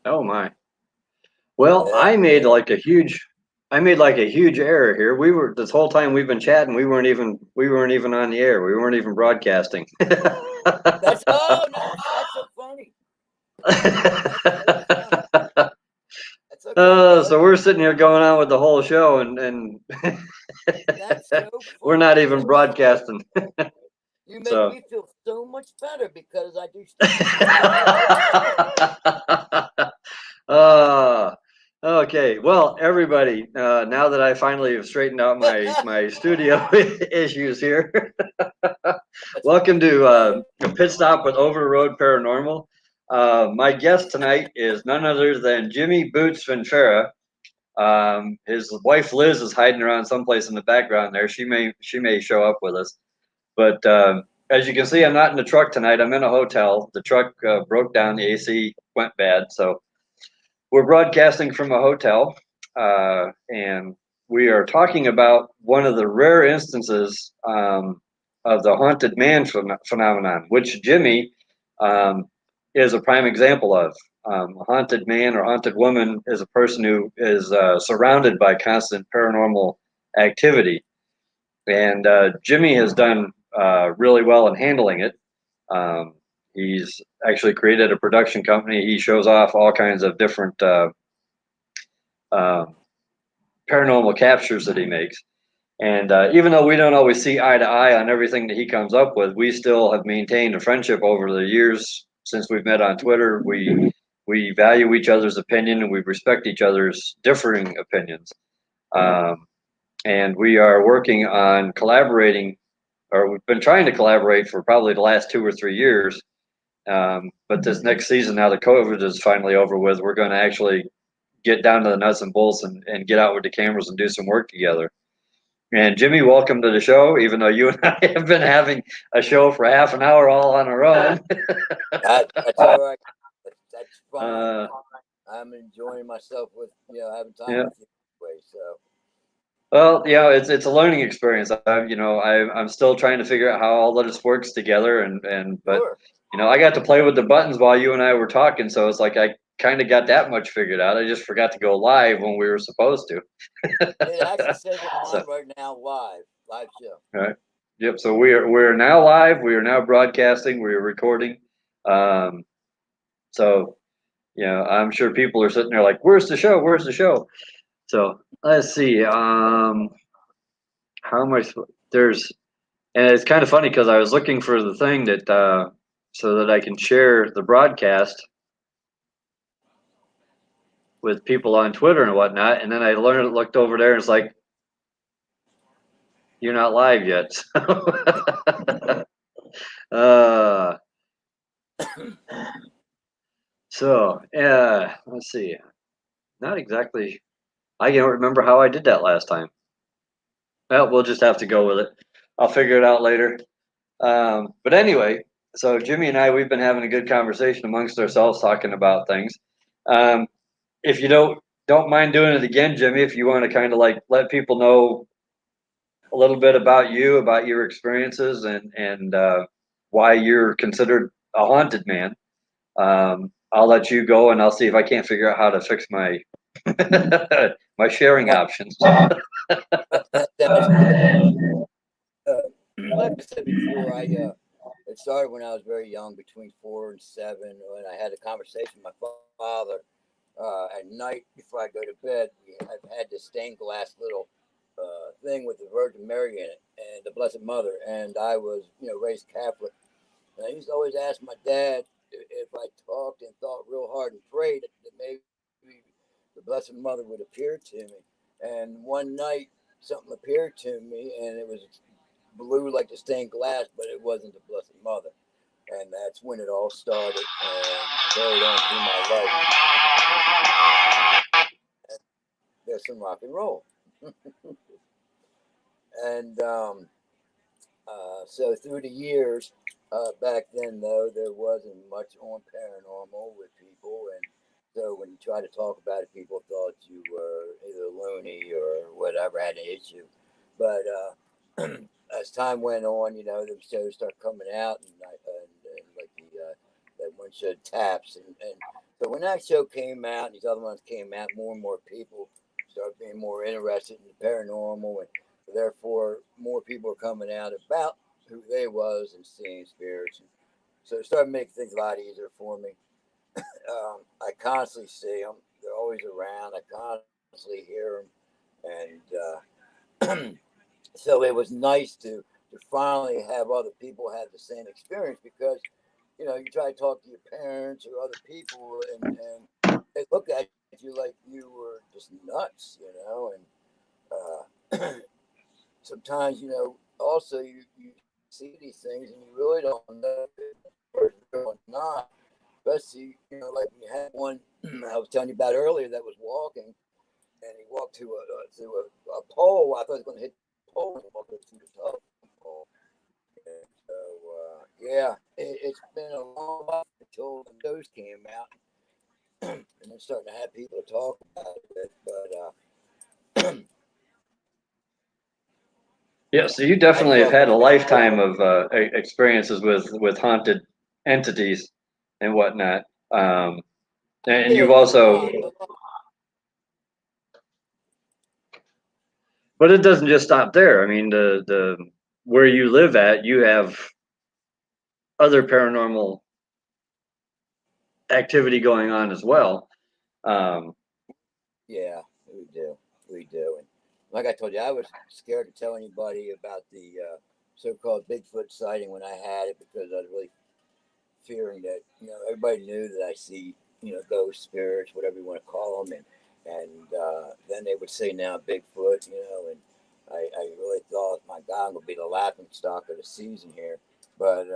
Oh my. Well, Yeah, yeah. I made like a huge error here. We were this whole time we've been chatting, we weren't even on the air. We weren't even broadcasting. That's oh no, that's so funny. That's so funny. That's okay though. So we're sitting here going on with the whole show and That's so we're funny. not You even know what? broadcasting. You make So me feel so much better because I do stuff with you guys all the time. uh, okay. Well, everybody, now that I finally have straightened out my studio issues here, That's welcome to okay. a pit stop with Over the Road Paranormal. My guest tonight is none other than Jimmy Boots Ventura. His wife Liz is hiding around someplace in the background there. She may show up with us, but as you can see, I'm not in the truck tonight. I'm in a hotel. The truck broke down. The AC went bad, so we're broadcasting from a hotel, and we are talking about one of the rare instances of the haunted man phenomenon, which Jimmy um, is a prime example of. A haunted man or haunted woman is a person who is surrounded by constant paranormal activity. And Jimmy has done really well in handling it. Um, he's actually created a production company. He shows off all kinds of different um, paranormal captures that he makes. And even though we don't always see eye to eye on everything that he comes up with, we still have maintained a friendship over the years since we've met on Twitter. We value each other's opinion and we respect each other's differing opinions. Um, and we are working on collaborating, or we've been trying to collaborate for probably the last 2 or 3 years. But this next season, now that COVID is finally over with, we're going to actually get down to the nuts and bolts and get out with the cameras and do some work together. And Jimmy, welcome to the show. Even though you and I have been having a show for half an hour all on our own. That's all right. That's fine. uh, I'm enjoying myself with having time yeah. with you anyway. So Well, it's a learning experience. I'm still trying to figure out how all of this works together, but sure, I got to play with the buttons while you and I were talking, so it's like I kind of got that much figured out. I just forgot to go live when we were supposed to. it actually says on So, mine right now, live show. all right. Yep. So we're now live. We are now broadcasting. We are recording. Um, so I'm sure people are sitting there like, "Where's the show? Where's the show?" So let's see. How much there's, and it's kind of funny because I was looking for the thing that so that I can share the broadcast with people on Twitter and whatnot, and then I looked over there, and it's like you're not live yet. uh, so yeah, let's see. Not exactly. I can't remember how I did that last time. Well, we'll just have to go with it. I'll figure it out later. But anyway, so Jimmy and I, we've been having a good conversation amongst ourselves, talking about things. Um, if you don't mind doing it again, Jimmy, if you want to kind of like let people know a little bit about you, about your experiences, and why you're considered a haunted man. I'll let you go, and I'll see if I can't figure out how to fix my my sharing Well, options. that sounds good. Like I said before, it started when I was very young, between 4 and 7, when I had a conversation with my father at night before I go to bed. I've had this stained glass little thing with the Virgin Mary in it and the Blessed Mother, and I was raised Catholic, and I used to always ask my dad if I talked and thought real hard and prayed that maybe the Blessed Mother would appear to me. And one night, something appeared to me, and it was blue like the stained glass, but it wasn't the Blessed Mother. And that's when it all started and carried on through my life. There's some rock and roll. And so through the years, back then though, there wasn't much on paranormal with people, and so when you try to talk about it, people thought you were either loony or whatever, had an issue. But as time went on, the shows start coming out, and like the that one show Taps, and So when that show came out and these other ones came out, more and more people started being more interested in the paranormal, and therefore more people were coming out about who they was and seeing spirits. And so it started making things a lot easier for me. I constantly see them; they're always around. I constantly hear them, and so it was nice to finally have other people have the same experience because you try to talk to your parents or other people, and they look at you like you were just nuts, and sometimes also you see these things and you really don't know if it's real or not. Especially like we had one I was telling you about earlier that was walking and he walked to a pole. I thought he was going to hit the pole and walk to the top of the pole. And so yeah, it's been a long while until those came out, and I'm starting to have people talk about it. But Yeah, so you I definitely have thought had a that lifetime of experiences with haunted entities and whatnot. Um, and yeah, you've also, a lot. but it doesn't just stop there. I mean, the where you live at, you have other paranormal activity going on as well. Um, Yeah, we do. And like I told you, I was scared to tell anybody about the so-called Bigfoot sighting when I had it because I was really fearing that everybody knew that I see ghost spirits, whatever you want to call them, and then they would say now Bigfoot, and I really thought my God would be the laughing stock of the season here, but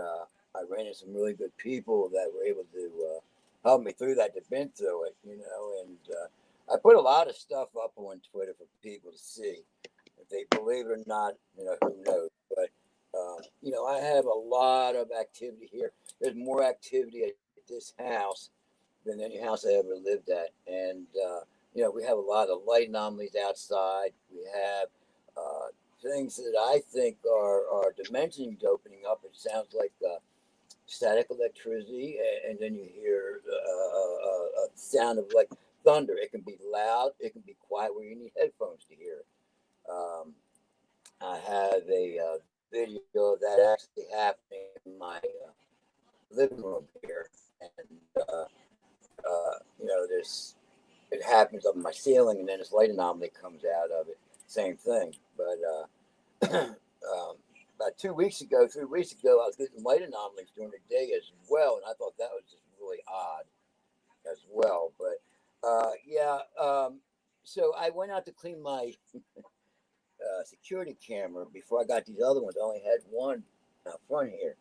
I ran into some really good people that were able to help me through that, they've been through it, and I put a lot of stuff up on Twitter for people to see. If they believe it or not, who knows? But I have a lot of activity here. There's more activity at this house than any house I ever lived at, and we have a lot of light anomalies outside. We have uh, things that I think are dimensions opening up. It sounds like static electricity, and then you hear a sound of like thunder. It can be loud, it can be quiet, where you need headphones to hear it. Um, I have a video of that actually happening in my living room here, and this it happens up in my ceiling, and then this light anomaly comes out of it. Same thing, but about 2 weeks ago, 3 weeks ago, I was getting light anomalies during the day as well, and I thought that was just really odd as well. But yeah, so I went out to clean my security camera before I got these other ones. I only had one out front here,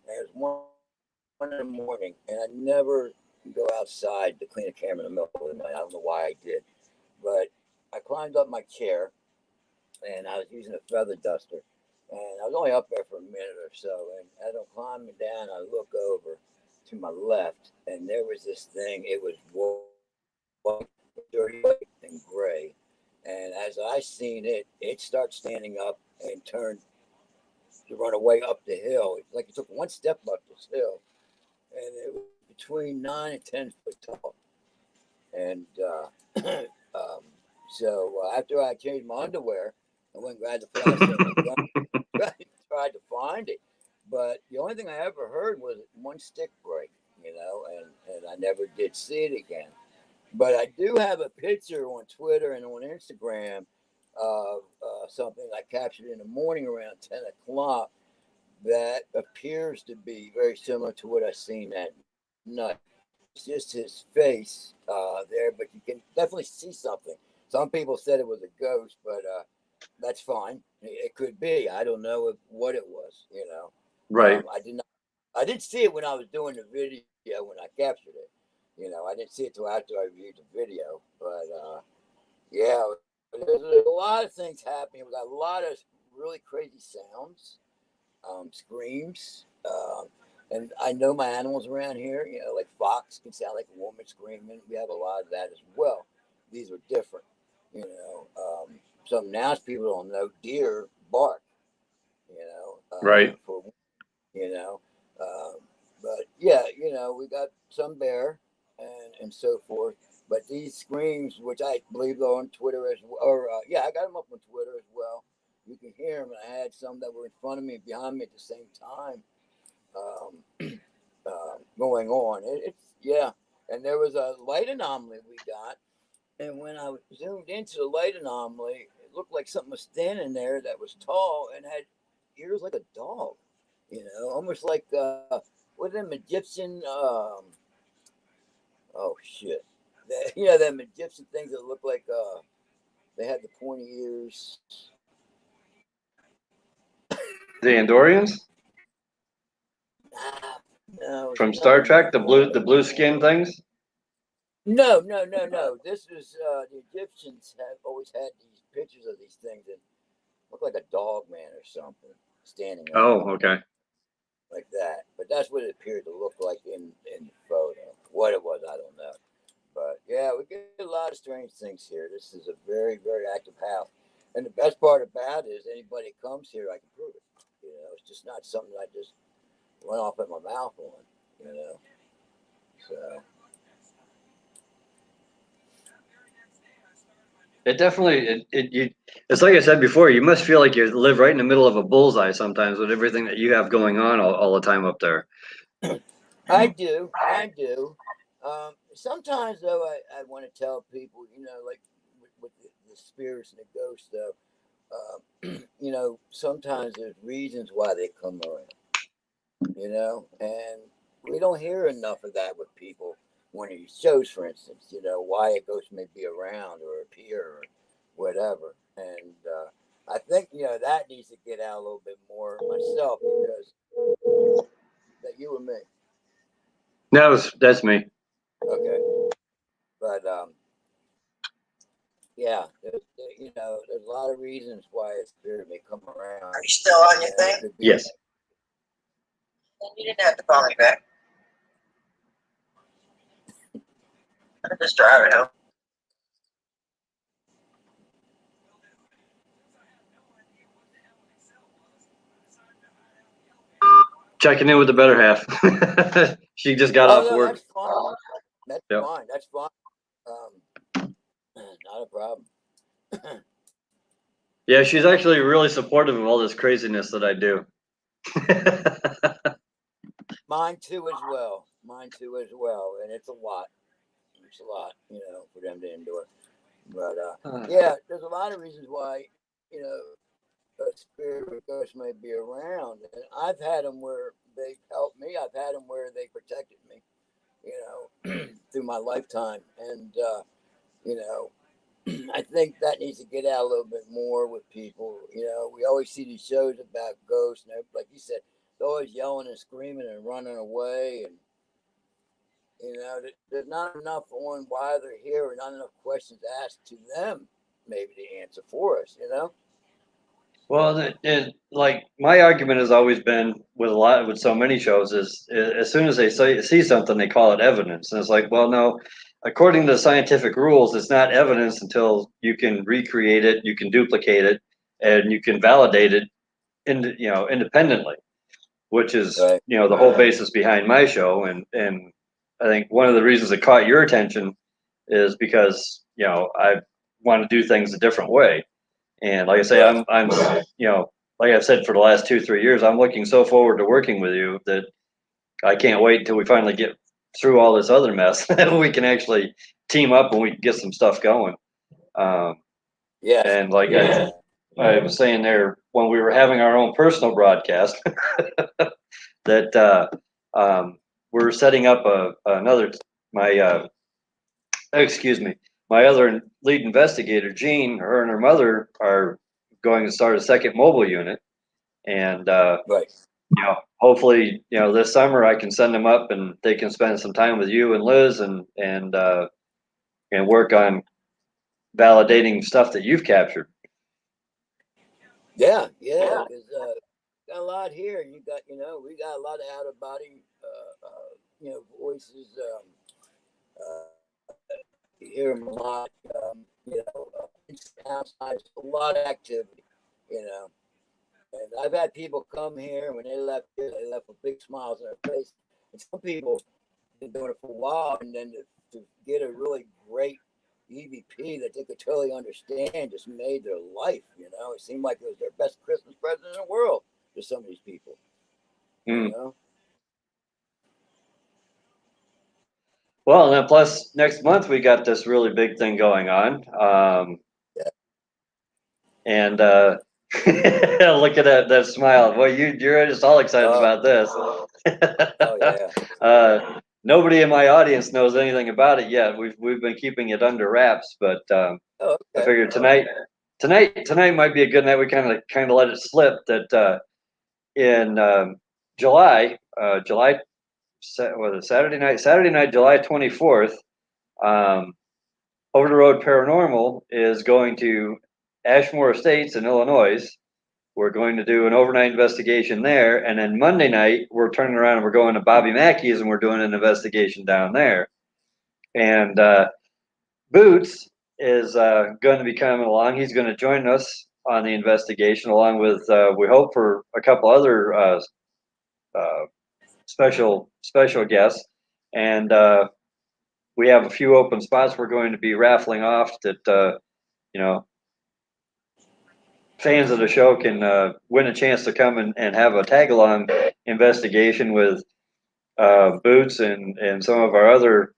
and it was one in the morning, and I never go outside to clean a camera in the middle of the night. I don't know why I did, but I climbed up my chair, and I was using a feather duster, and I was only up there for a minute or so. And as I'm climbing down, I look over to my left, and there was this thing. It was white, dirty white and gray. And as I seen it, it starts standing up and turned to run away up the hill. It's like it took one step up this hill, and it was between 9 and 10 foot tall. And um, so after I changed my underwear, I went and grabbed the flashlight and I tried to find it. But the only thing I ever heard was one stick break, and I never did see it again. But I do have a picture on Twitter and on Instagram of something I captured in the morning around 10 o'clock that appears to be very similar to what I seen that night. It's just his face there, but you can definitely see something. Some people said it was a ghost, but that's fine. It could be. I don't know what it was. right. I did not. I didn't see it when I was doing the video when I captured it. I didn't see it till after I viewed the video. But yeah, there's a lot of things happening. We got a lot of really crazy sounds, screams. And I know my animals around here, like fox can sound like a woman screaming. We have a lot of that as well. These are different, you know. Some now people don't know deer bark, Right. for you know. Um, but yeah, we got some bear. and so forth. But these screams, which I believe are on Twitter as well, or yeah, I got them up on Twitter as well. You can hear them. And I had some that were in front of me and behind me at the same time, going on. It's yeah. And there was a light anomaly we got, and when I zoomed into the light anomaly, it looked like something was standing there that was tall and had ears like a dog. Almost like what them Egyptian oh shit. Them Egyptian things that look like they had the pointy ears. The Andorians Ah, no, it's from Star nothing Trek, like that. the blue skin things. No, no, no, no. This is the Egyptians have always had these pictures of these things that look like a dog man or something standing up Oh, okay. like that. But that's what it appeared to look like in the photo. What it was, I don't know. But yeah, we get a lot of strange things here. This is a very, very active house. And the best part about it is anybody comes here, I can prove it. It's just not something I just went off at my mouth on, you know. So It definitely it's like I said before. You must feel like you live right in the middle of a bullseye sometimes with everything that you have going on all the time up there. I do. I do. Sometimes though I want to tell people, like with the spirits and the ghosts though, sometimes there's reasons why they come around. And we don't hear enough of that with people when he shows, for instance, why a ghost may be around or appear or whatever. And I think, that needs to get out a little bit more myself because that you and me. No, that's me. Okay. But, yeah, there's a lot of reasons why a spirit may come around. Are you still on your And it thing? could be, Yes. You didn't have to call me back. I'm just driving home. Checking in with the better half. She just got oh, off no, work. that's fine. That's Yep. fine. That's fine. Not a problem. Yeah, she's actually really supportive of all this craziness that I do. Mine too as well. Mine too as well. And it's a lot. It's a lot, for them to endure. But yeah, there's a lot of reasons why, a spirit or ghost may be around. And I've had them where they helped me. I've had them where they protected me, through my lifetime. And you know, I think that needs to get out a little bit more with people. We always see these shows about ghosts, and like you said, they're always yelling and screaming and running away. And there's not enough on why they're here, or not enough questions asked to them, maybe to answer for us. Well, like my argument has always been with so many shows is as soon as they see something, they call it evidence, and it's like, well, no, according to the scientific rules, it's not evidence until you can recreate it, you can duplicate it, and you can validate it, independently, which is Right. the whole basis behind my show, and I think one of the reasons it caught your attention is because I want to do things a different way. And like I say, Right. I'm, like I've said for the last 2, 3 years, I'm looking so forward to working with you that I can't wait until we finally get through all this other mess that we can actually team up and we can get some stuff going. Um, Yes. and like I was saying there, when we were having our own personal broadcast, that we're setting up another, my, excuse me, my other lead investigator, Jean, her and her mother are going to start a second mobile unit. And, Right. hopefully, this summer I can send them up and they can spend some time with you and Liz and work on validating stuff that you've captured. Yeah. Yeah. Because got a lot here. You got, we got a lot of out of body, voices. You hear them a lot. Outside, a lot of activity. You know. And I've had people come here when they left here, they left with big smiles on their face. And some people been doing it for a while, and then to get a really great EVP that they could totally understand just made their life. You know, it seemed like it was their best Christmas present in the world to some of these people. You know. Well, and then plus next month we got this really big thing going on. Yeah. And look at that smile. Boy, you're just all excited about this. Oh yeah. Nobody in my audience knows anything about it yet. We've been keeping it under wraps, but Okay. I figured tonight might be a good night. We kind of let it slip that in July, Saturday night, July 24th. Over the Road Paranormal is going to Ashmore Estates in Illinois. We're going to do an overnight investigation there, and then Monday night we're turning around and we're going to Bobby Mackey's and we're doing an investigation down there. And Boots is going to be coming along. He's going to join us on the investigation, along with we hope for a couple other special guests, and we have a few open spots we're going to be raffling off that fans of the show can win a chance to come and have a tag along investigation with Boots and some of our other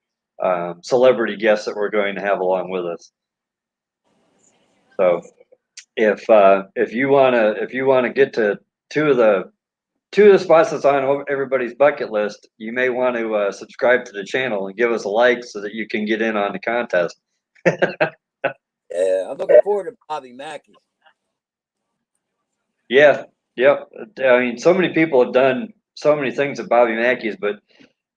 celebrity guests that we're going to have along with us. So if you wanna get to two of the spots that's on everybody's bucket list, you may want to subscribe to the channel and give us a like so that you can get in on the contest. Yeah, I'm looking forward to Bobby Mackey. Yeah, yep. I mean, so many people have done so many things at Bobby Mackey's, but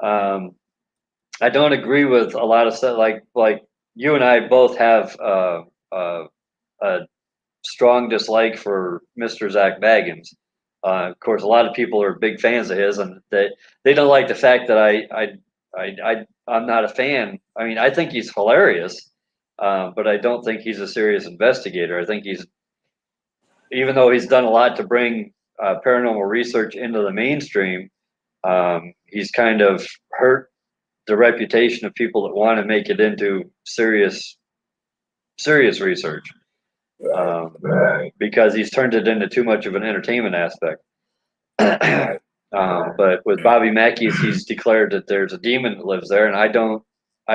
I don't agree with a lot of stuff. Like you and I both have a strong dislike for Mr. Zach Baggins. Of course, a lot of people are big fans of his, and they don't like the fact that I'm not a fan. I mean, I think he's hilarious, but I don't think he's a serious investigator. I think even though he's done a lot to bring paranormal research into the mainstream, he's kind of hurt the reputation of people that want to make it into serious research. Because he's turned it into too much of an entertainment aspect. But with Bobby Mackey's, he's declared that there's a demon that lives there, and I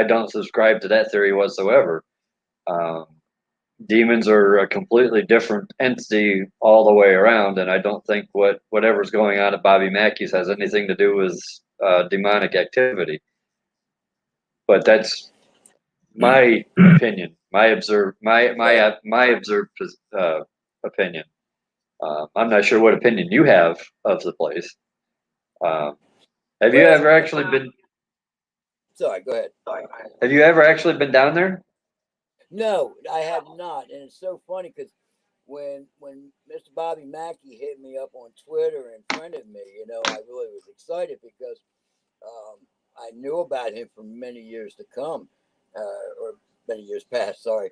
don't subscribe to that theory whatsoever. Demons are a completely different entity all the way around, and I don't think whatever's going on at Bobby Mackey's has anything to do with demonic activity. But that's my opinion, my observed opinion. I'm not sure what opinion you have of the place. Have you ever actually been? Sorry, go ahead. Have you ever actually been down there? No, I have not, and it's so funny because when Mr. Bobby Mackey hit me up on Twitter and friended me, you know, I really was excited because I knew about him for many years to come, or many years past. Sorry,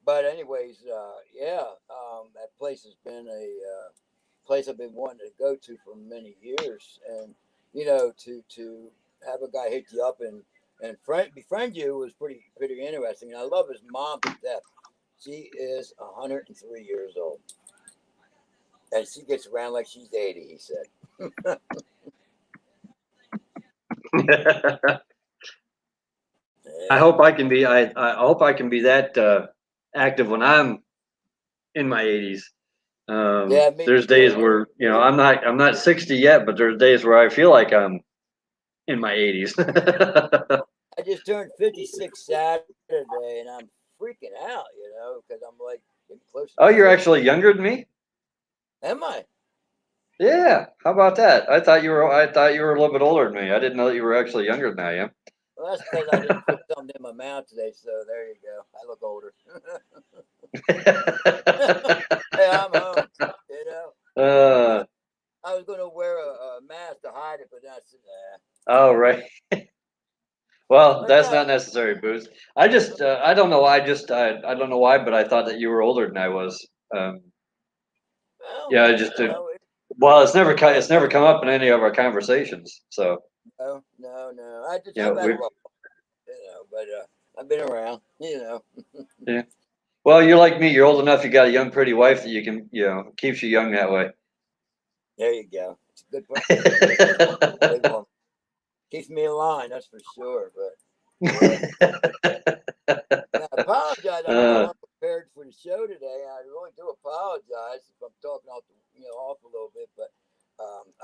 but anyways, that place has been a place I've been wanting to go to for many years, and you know, to have a guy hit you up and befriend you was pretty interesting. And I love his mom to death. She is 103 years old, and she gets around like she's 80. He said. I hope I can be. I hope I can be that active when I'm in my 80s. There's days where I'm not 60 yet, but there's days where I feel like I'm in my 80s. I just turned 56 Saturday, and I'm freaking out, you know, because I'm like getting close. Oh, you're actually younger than me? Am I? Yeah. How about that? I thought you were a little bit older than me. I didn't know that you were actually younger than I am. Well, that's because I didn't put something in my mouth today, so there you go. I look older. Hey, I'm home, you know. I was going to wear a mask to hide it, but that's Oh, right. Well, that's not necessary, Boots. I just, I don't know. I don't know why, but I thought that you were older than I was. Yeah, I just did. Well, it's never come up in any of our conversations. So. No. I just You I've know, had a we're rough, but I've been around, yeah. Well, you're like me. You're old enough. You got a young, pretty wife that you can, keeps you young that way. There you go. It's a good point. Big one. Keeps me in line, that's for sure. But I apologize. I'm a uh, little unprepared for the show today. I really do apologize if I'm talking off a little bit, but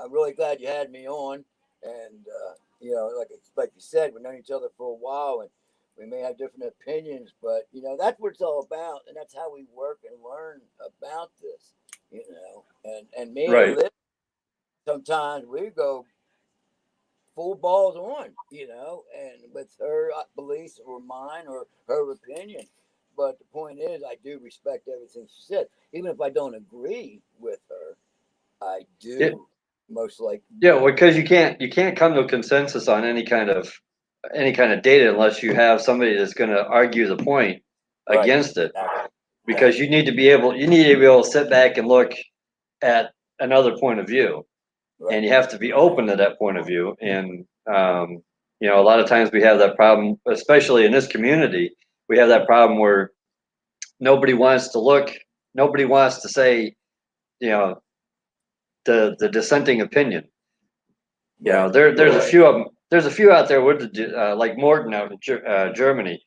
I'm really glad you had me on. And like you said, we've known each other for a while, and we may have different opinions, but that's what it's all about, and that's how we work and learn about this. And me and right. Liz, sometimes we go full balls on, and with her beliefs or mine or her opinion. But the point is, I do respect everything she said. Even if I don't agree with her, I Yeah, do most likely. yeah. Because you can't come to a consensus on any kind of data unless you have somebody that's going to argue the point Right. against it. Exactly. Because Exactly. you need to be able to sit back and look at another point of view, Right. and you have to be open to that point of view. And a lot of times we have that problem, especially in this community. We have that problem where nobody wants to look, nobody wants to say, you know, the dissenting opinion. Right. There's a few of them. There's a few out there with like Morton out in Germany.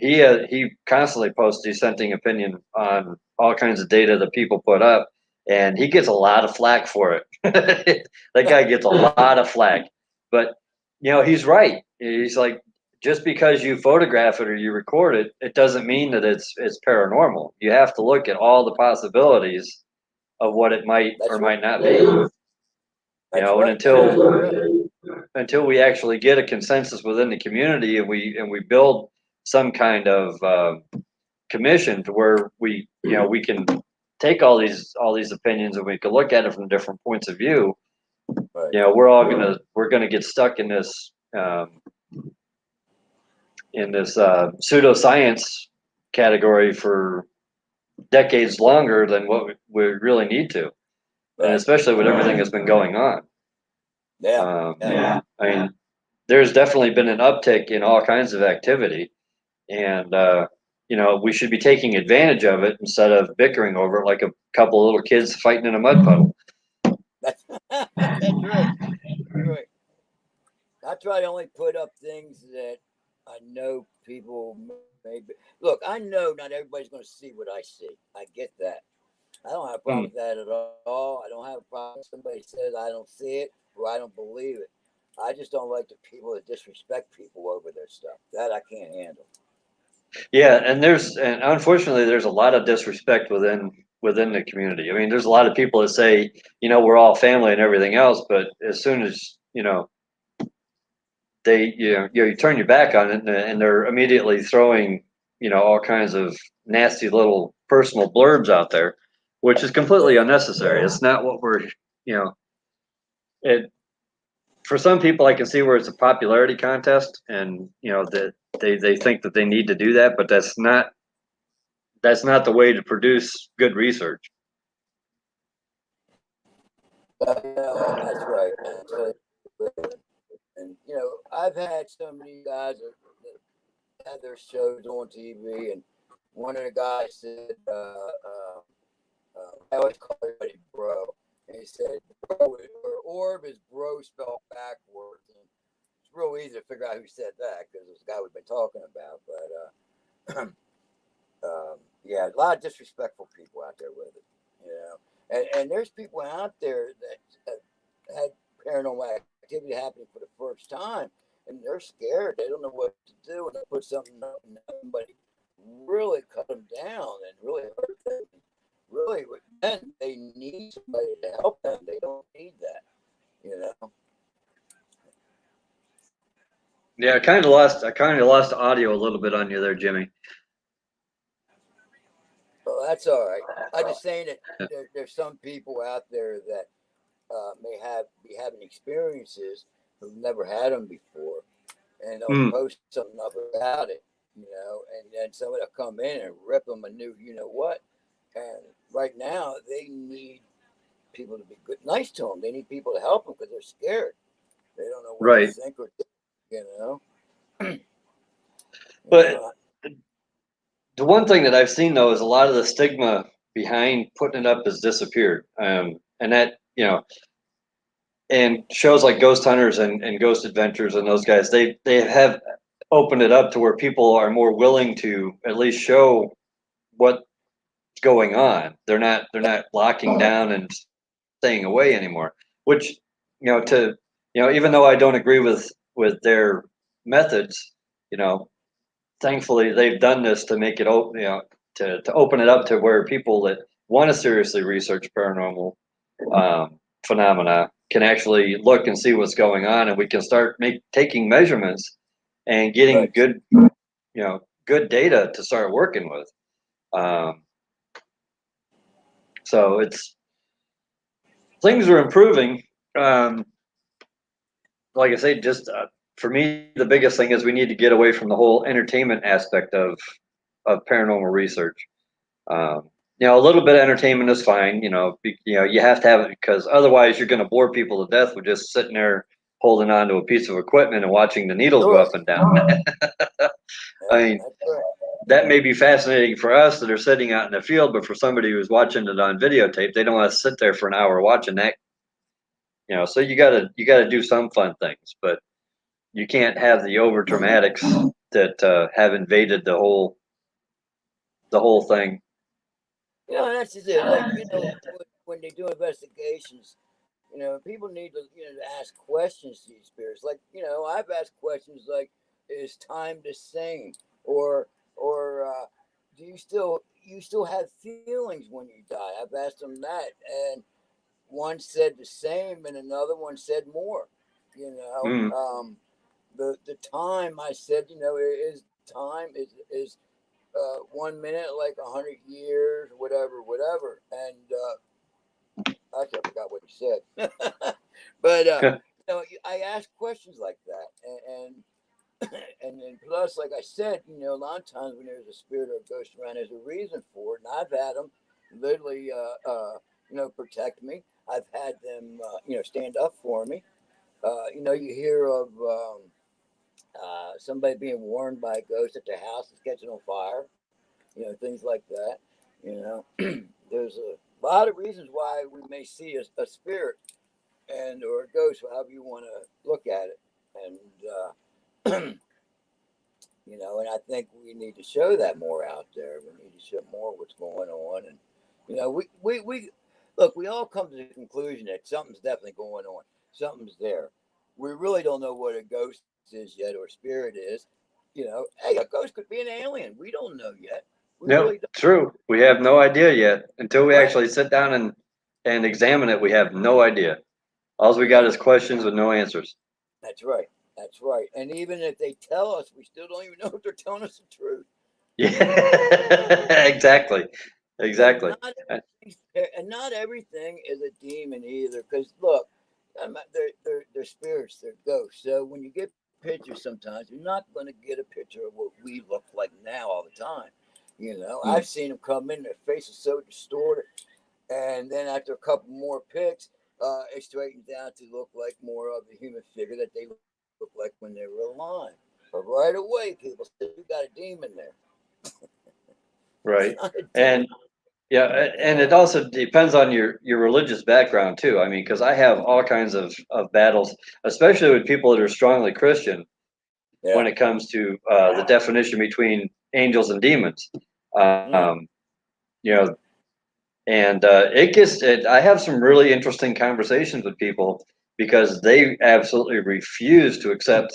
He constantly posts dissenting opinion on all kinds of data that people put up, and he gets a lot of flack for it. That guy gets a lot of flack, but he's right. He's like, just because you photograph it or you record it, it doesn't mean that it's paranormal. You have to look at all the possibilities of what it might or That's right. might not be. That's And right. That's correct. until we actually get a consensus within the community, and we build some kind of commission to where we can take all these opinions and we can look at it from different points of view. Right. We're gonna get stuck in this pseudoscience category for decades longer than what we really need to, and Right. especially with everything that's been going on. Yeah. Yeah. I mean, there's definitely been an uptick in all kinds of activity, and we should be taking advantage of it instead of bickering over it like a couple of little kids fighting in a mud puddle. That's that's right. Right. I try to only put up things that I know people maybe look. I know not everybody's going to see what I see. I get that. I don't have a problem Hmm. with that at all. I don't have a problem if somebody says I don't see it or I don't believe it. I just don't like the people that disrespect people over their stuff. That I can't handle. Yeah, and unfortunately there's a lot of disrespect within the community. I mean, there's a lot of people that say, we're all family and everything else, but as soon as you turn your back on it, and they're immediately throwing all kinds of nasty little personal blurbs out there, which is completely Yeah. unnecessary. It's not what we're you know it for some people. I can see where it's a popularity contest, and that they think that they need to do that, but that's not the way to produce good research. That's right. And I've had some of these guys that had their shows on TV, and one of the guys said, I always call everybody bro. And he said, bro, or orb is bro spelled backwards. And it's real easy to figure out who said that because it's the guy we've been talking about. But yeah, a lot of disrespectful people out there with it. And there's people out there that had paranormal activity happening for the first time, and they're scared. They don't know what to do, and they put something up, and somebody really cut them down and really hurt them. Really, then they need somebody to help them. They don't need that, you know. Yeah, I kind of lost the audio a little bit on you there, Jimmy. Well, that's all right. I'm just saying that there's some people out there that may be having experiences who've never had them before, and they'll Hmm. post something up about it, and then somebody will come in and rip them a new, what. And right now, they need people to be good, nice to them. They need people to help them because they're scared. They don't know what Right. to think or do, you know. But the one thing that I've seen though is a lot of the stigma behind putting it up has disappeared. And that, and shows like Ghost Hunters and Ghost Adventures and those guys, they have opened it up to where people are more willing to at least show what's going on. They're not locking down and staying away anymore. Which, even though I don't agree with their methods, you know, thankfully they've done this to make it open, to open it up to where people that want to seriously research paranormal phenomena can actually look and see what's going on, and we can start taking measurements and getting Right. good data to start working with. So things are improving. Like I say, just for me, the biggest thing is we need to get away from the whole entertainment aspect of paranormal research. A little bit of entertainment is fine. You have to have it because otherwise you're going to bore people to death with just sitting there holding on to a piece of equipment and watching the needles go Sure. up and down. I mean, That's right. that may be fascinating for us that are sitting out in the field, but for somebody who's watching it on videotape, they don't want to sit there for an hour watching that. So you gotta do some fun things, but you can't have the over dramatics that have invaded the whole thing. That's just it. Like, when they do investigations, people need to, to ask questions to these spirits. Like, I've asked questions like, "Is time the same?" or "Do you still have feelings when you die?" I've asked them that, and one said the same, and another one said more. You know, Mm, the time I said, is time is 1 minute like 100 years, whatever, and actually, I forgot what he said. But I ask questions like that, and then plus, like I said, a lot of times when there's a spirit or a ghost around, there's a reason for it, and I've had them literally, protect me. I've had them, stand up for me. You hear of somebody being warned by a ghost that their house is catching on fire, things like that. You know, there's a lot of reasons why we may see a spirit and or a ghost, however you want to look at it, and and I think we need to show that more out there. We need to show more what's going on, and we look. We all come to the conclusion that something's definitely going on. Something's there. We really don't know what a ghost is yet, or spirit is. Hey, a ghost could be an alien. We don't know yet. We no, really don't. true. We have no idea yet until we Right. actually sit down and examine it. We have no idea. All we got is questions with no answers. That's right. That's right. And even if they tell us, we still don't even know if they're telling us the truth. Yeah, exactly, And exactly. not everything is a demon either. Because look, they're spirits, they're ghosts. So when you get pictures, sometimes you're not going to get a picture of what we look like now all the time. Mm, I've seen them come in, their face is so distorted, and then after a couple more pics, it straightens down to look like more of the human figure that they look like when they were alive. But right away, people say you got a demon there. It's right. not a demon. And yeah, and it also depends on your religious background too. I mean, because I have all kinds of battles, especially with people that are strongly Christian, when Yeah. it comes to the definition between angels and demons. Mm. Um, you know, and I have some really interesting conversations with people because they absolutely refuse to accept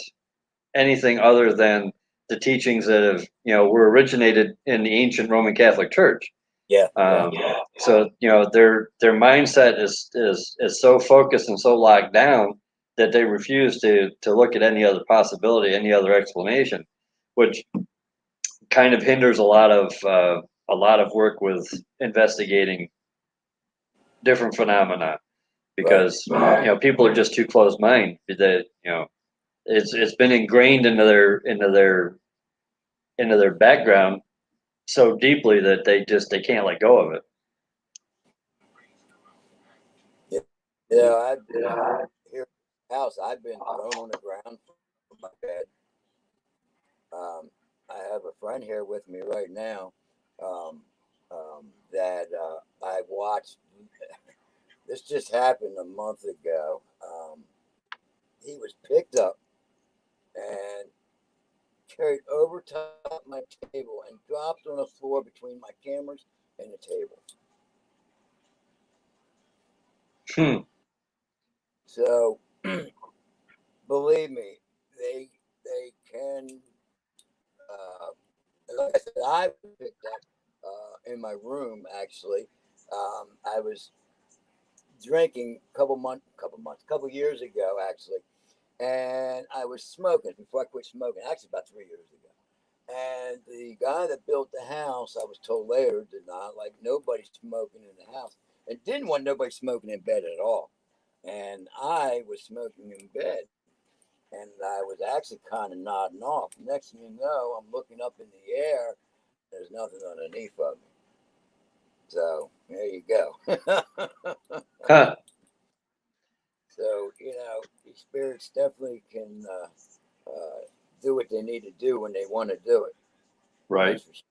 anything other than the teachings that have were originated in the ancient Roman Catholic Church. Yeah. Yeah. So their mindset is so focused and so locked down that they refuse to look at any other possibility, any other explanation, which kind of hinders a lot of work with investigating different phenomena Right. because people are just too close minded. That it's been ingrained into their background so deeply that they can't let go of it. Yeah. Yeah. I hear. house. I've been thrown on the ground from my bed. I have a friend here with me right now um, that I watched. This just happened a month ago. He was picked up and carried over top my table and dropped on the floor between my cameras and the table. Hmm. So believe me, they can. Uh, like I said, I was picked up in my room. Actually, I was drinking couple years ago, actually, and I was smoking before I quit smoking. Actually, about 3 years ago. And the guy that built the house, I was told later, did not like nobody smoking in the house, and didn't want nobody smoking in bed at all. And I was smoking in bed, and I was actually kind of nodding off. Next thing you know, I'm looking up in the air. There's nothing underneath of me. So there you go. Huh. So the spirits definitely can do what they need to do when they want to do it. Right. That's for sure.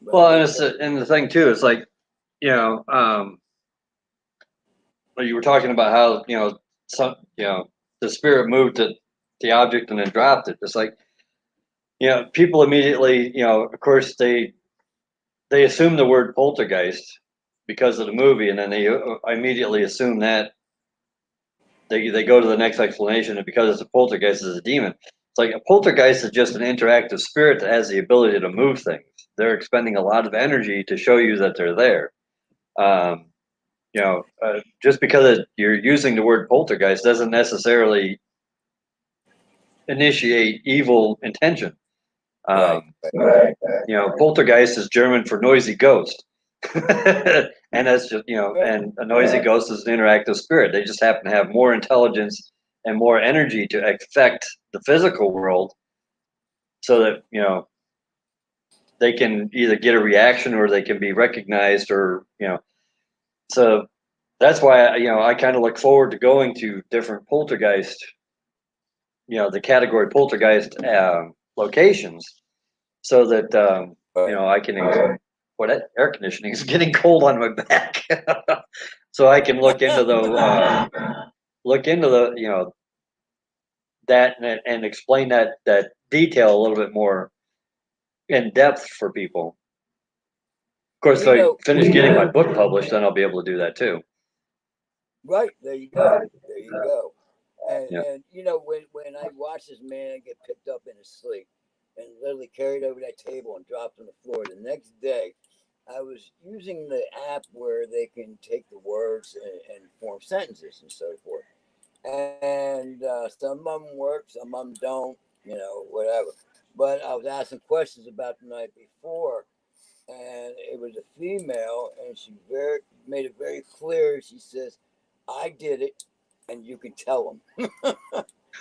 But Well, and they it's and the thing too, it's like, you know, you were talking about how, some, the spirit moved the object and then dropped it. It's like, people immediately, of course they assume the word poltergeist because of the movie, and then they immediately assume that they go to the next explanation, and because it's a poltergeist, is a demon. It's like a poltergeist is just an interactive spirit that has the ability to move things. They're expending a lot of energy to show you that they're there. Um, just because you're using the word poltergeist doesn't necessarily initiate evil intention. right, Um, poltergeist is German for noisy ghost. And that's just, right, and a noisy ghost is an interactive spirit. They just happen to have more intelligence and more energy to affect the physical world so that, they can either get a reaction or they can be recognized or, so that's why, I kind of look forward to going to different poltergeist, the category poltergeist locations so that, right. I can, what air conditioning is getting cold on my back. So I can look into the, that and explain that detail a little bit more in depth for people. Of course, Well, if I finish getting my book published, then I'll be able to do that too. right there you go. There you go. And Yeah. and when I watch this man get picked up in his sleep and literally carried over that table and dropped on the floor, the next day I was using the app where they can take the words and form sentences and so forth. And some of them work, some of them don't, whatever. But I was asking questions about the night before, and it was a female, and she very made it very clear. She says, "I did it, and you can tell them."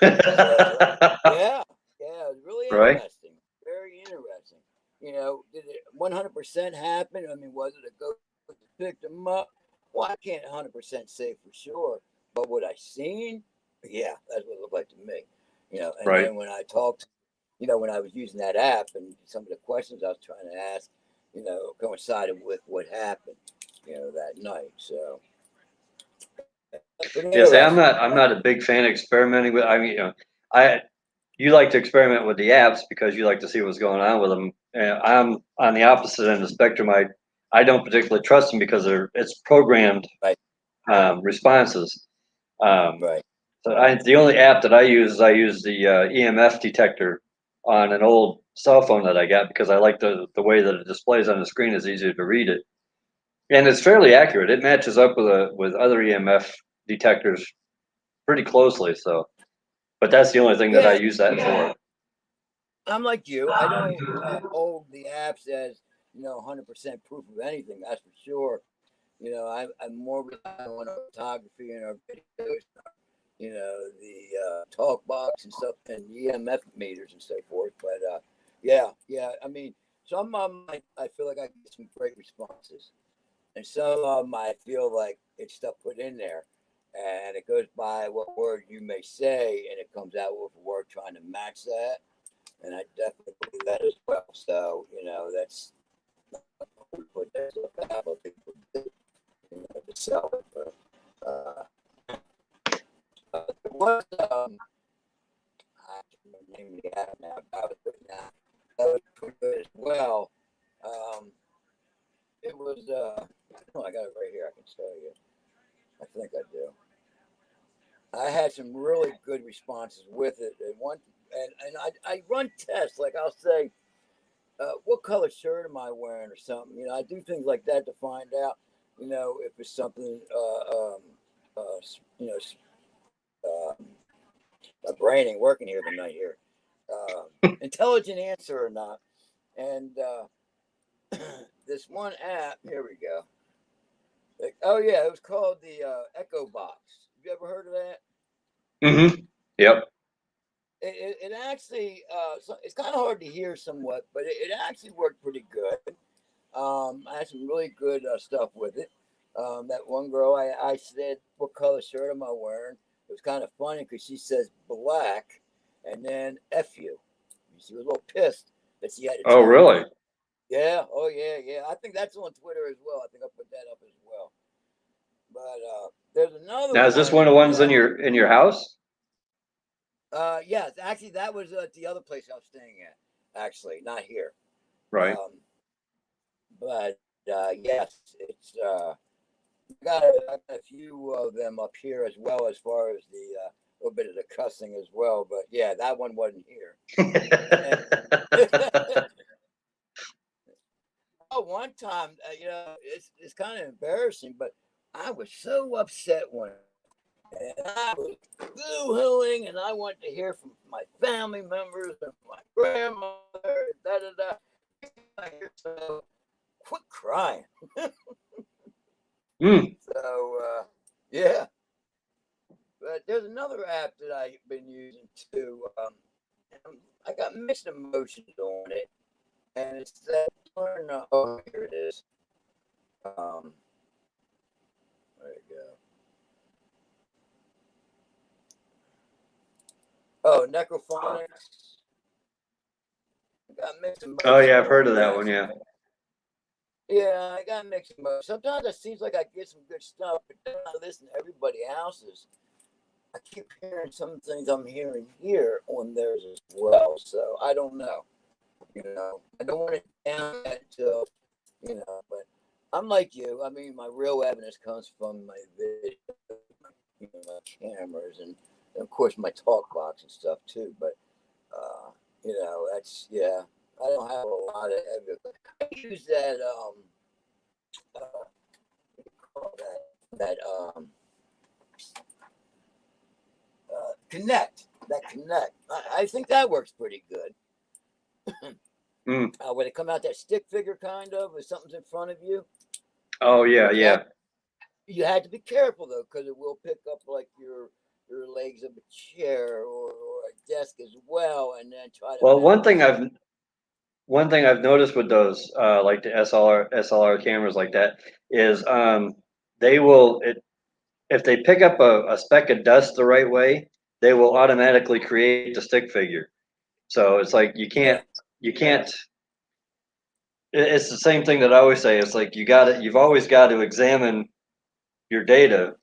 So yeah, yeah, it was really Right. interesting, very interesting. Did it 100% happen? I mean, was it a ghost that picked them up? Well, I can't 100% say for sure, but what I seen, yeah, that's what it looked like to me. And Right. then when I talked, when I was using that app and some of the questions I was trying to ask, coincided with what happened, that night. So pretty Yeah. See, I'm interesting. not. I'm not a big fan of experimenting with. I mean, I you like to experiment with the apps because you like to see what's going on with them. And I'm on the opposite end of the spectrum. I don't particularly trust them because it's programmed Right, responses. Um, right. so the only app that I use the EMF detector on an old cell phone that I got because I like the way that it displays on the screen is easier to read it, and it's fairly accurate. It matches up with other EMF detectors pretty closely. So, but that's the only thing that I Yeah, use that for. I'm like you. I don't hold the apps as 100% proof of anything. That's for sure. I'm more relying on our photography and our videos, the talk box and stuff, and EMF meters and so forth. But yeah, yeah. I mean, some of them I feel like I get some great responses, and some of them I feel like it's stuff put in there, and it goes by what word you may say, and it comes out with a word trying to match that. And I definitely believe that as well. So, that's put that stuff out, but people do, to sell it. But there was, I can't remember the name of the app now about it, but now that was pretty good as well. Um, it was, oh, I got it right here. I can tell you. I think I do. I had some really good responses with it. And I run tests. Like I'll say, what color shirt am I wearing or something? I do things like that to find out, if it's something, uh, you know, my brain ain't working here tonight here. Intelligent answer or not. And this one app, here we go. Oh yeah, it was called the Echo Box. Have you ever heard of that? Mm-hmm. Yep. It actually, it's kind of hard to hear somewhat, but it actually worked pretty good. I had some really good stuff with it. That one girl, I said, "What color shirt am I wearing?" It was kind of funny because she says black, and then "F you." She was a little pissed that she had to Oh, tell me. really? Yeah. Oh, yeah, yeah. I think that's on Twitter as well. I think I put that up as well. But there's another Now, is this one one of the ones that, in your house? yeah, actually, that was at the other place I was staying at. Actually, not here. Right. Um, but yes, it's I got a few of them up here as well, as far as the little bit of the cussing as well. But yeah, that one wasn't here. And then, oh, one time, it's kind of embarrassing, but I was so upset one, and I was boo-hooing, and I wanted to hear from my family members and my grandmother. Da da da. I hear, so quit crying. Mm. So yeah. But there's another app that I've been using too. I got mixed emotions on it, and it's that. Oh, here it is. Um, there you go. Oh, necrophonics. I got mixed Oh, yeah, emotions I've heard on of that one. that. Yeah. Yeah, I got mixed emotions. Sometimes it seems like I get some good stuff, but then I listen to everybody else's. I keep hearing some things I'm hearing here on theirs as well. So I don't know. I don't want to down that until, but I'm like you. I mean, my real evidence comes from my video, my cameras, and of course my talk box and stuff too. But that's, yeah. I don't have a lot of evidence. I use that what do you call that connect, I think that works pretty good. Mm. When it come out that stick figure kind of, if something's in front of you, Oh, yeah, but yeah. you had to be careful though, because it will pick up like your legs of a chair or a desk as well, and then try to Well, match. one thing I've noticed with those, like the SLR cameras like that, is they will if they pick up a speck of dust the right way, they will automatically create the stick figure. So it's like Yeah, you can't. It's the same thing that I always say. It's like you've always got to examine your data,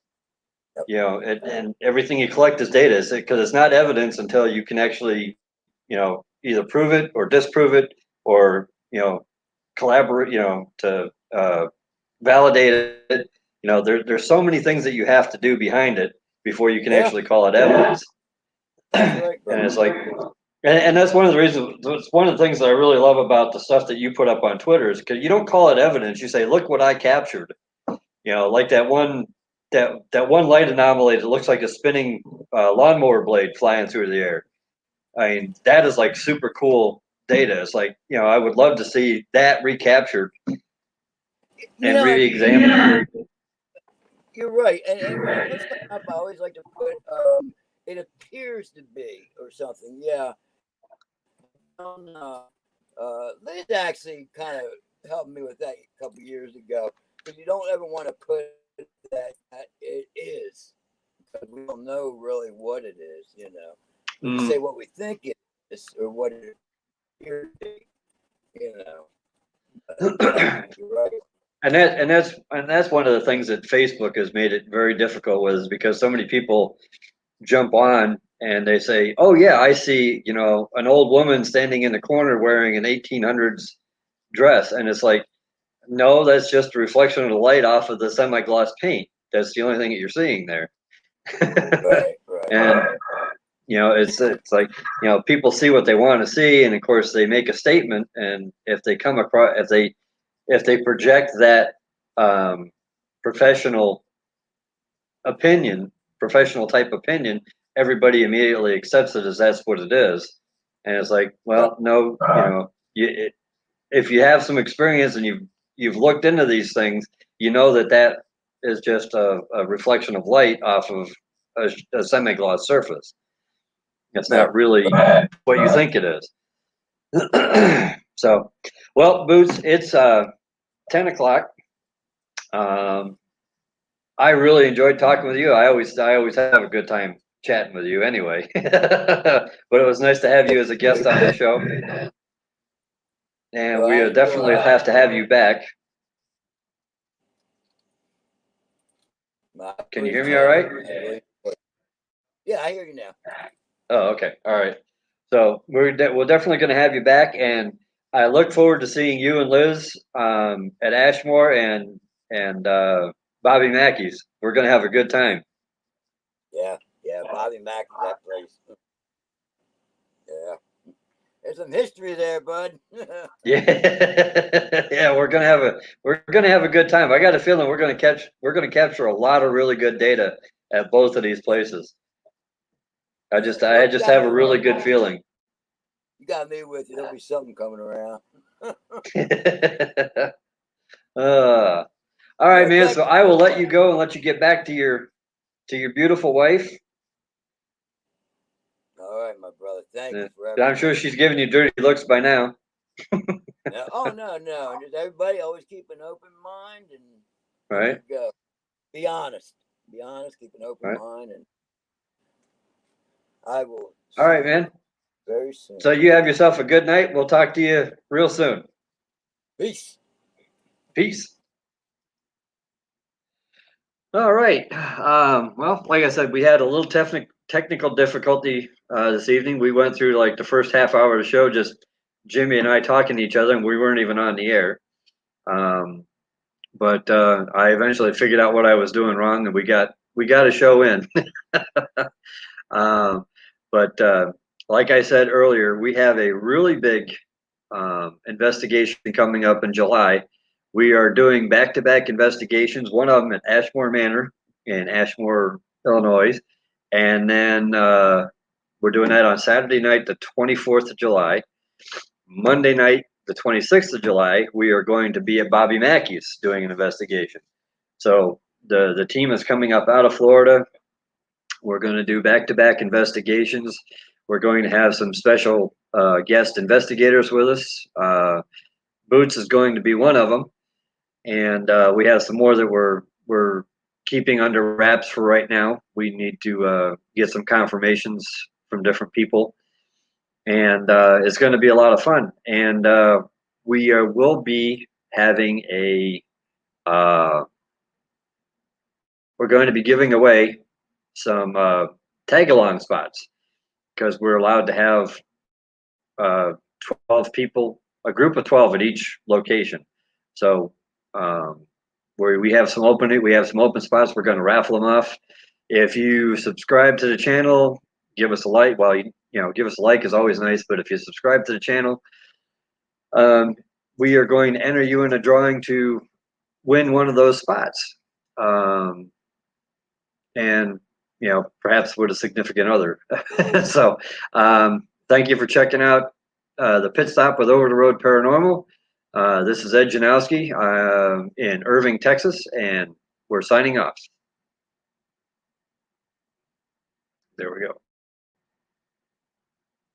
yep, and everything you collect is data, because it's not evidence until you can actually, either prove it or disprove it, or collaborate, to validate it. There's so many things that you have to do behind it before you can yeah, actually call it evidence. that's right, And brother. it's like, and that's one of the reasons. It's one of the things that I really love about the stuff that you put up on Twitter, is because you don't call it evidence. You say, "Look what I captured." Like that one light anomaly that looks like a spinning lawnmower blade flying through the air. I mean, that is like super cool data. It's like, I would love to see that recaptured You and know, re-examined. you're right. And when I put stuff up, I always like to put it appears to be or something. Yeah. Liz actually kind of helped me with that a couple years ago, because you don't ever want to put that it is. because we don't know really what it is. You know, we can say what we think it is or what it appears to be. You know, you're right. And that's one of the things that Facebook has made it very difficult with, is because so many people jump on and they say, "Oh yeah, I see, an old woman standing in the corner wearing an 1800s dress," and it's like, no, that's just a reflection of the light off of the semi-gloss paint. That's the only thing that you're seeing there. Right, right. And it's like, people see what they want to see, and of course they make a statement, and if they come across, if they project that professional opinion, professional type opinion, everybody immediately accepts it as that's what it is. And it's like, well, no, if you have some experience and you've looked into these things, you know that is just a reflection of light off of a semi-gloss surface. It's not really what you think it is. So, well, Boots, it's 10 o'clock. I really enjoyed talking with you. I always have a good time chatting with you anyway. But it was nice to have you as a guest on the show. And Well, we definitely have to have you back. Can you hear me all right? Yeah, I hear you now. Oh, okay. All right. So we're definitely going to have you back, and I look forward to seeing you and Liz at Ashmore and Bobby Mackey's. We're going to have a good time. Yeah, Bobby Mack is that place. Yeah. There's some history there, bud. Yeah, yeah, we're gonna have a good time. I got a feeling we're gonna capture a lot of really good data at both of these places. I just have a really good feeling. You got me with you. There'll be something coming around. All right, man. So I will let you go and let you get back to your beautiful wife. All right, my brother. Thank you for everything. I'm sure she's giving you dirty looks by now. No, oh no. Just everybody always keep an open mind and right. Go. Be honest. Keep an open mind, and I will. All right, man. Very soon. So you have yourself a good night. We'll talk to you real soon. Peace. Peace. All right. Well, like I said, we had a little technical difficulty this evening. We went through like the first half hour of the show, just Jimmy and I talking to each other, and we weren't even on the air. But I eventually figured out what I was doing wrong, and we got a show in. But like I said earlier, we have a really big investigation coming up in July. We are doing back-to-back investigations, one of them at Ashmore Manor in Ashmore, Illinois. And then we're doing that on Saturday night, the 24th of July. Monday night, the 26th of July, we are going to be at Bobby Mackey's doing an investigation. So the team is coming up out of Florida. We're going to do back-to-back investigations. We're going to have some special guest investigators with us. Boots is going to be one of them, and we have some more that we're keeping under wraps for right now. We need to get some confirmations from different people, and it's going to be a lot of fun. And we will be having we're going to be giving away some tag-along spots, because we're allowed to have 12 people, a group of 12 at each location. So we have some open spots. We're going to raffle them off. If you subscribe to the channel, give us a like. Well, give us a like is always nice, but if you subscribe to the channel, we are going to enter you in a drawing to win one of those spots. And perhaps with a significant other. So thank you for checking out the Pit Stop with Over the Road Paranormal. This is Ed Janowski in Irving, Texas, and we're signing off. There we go.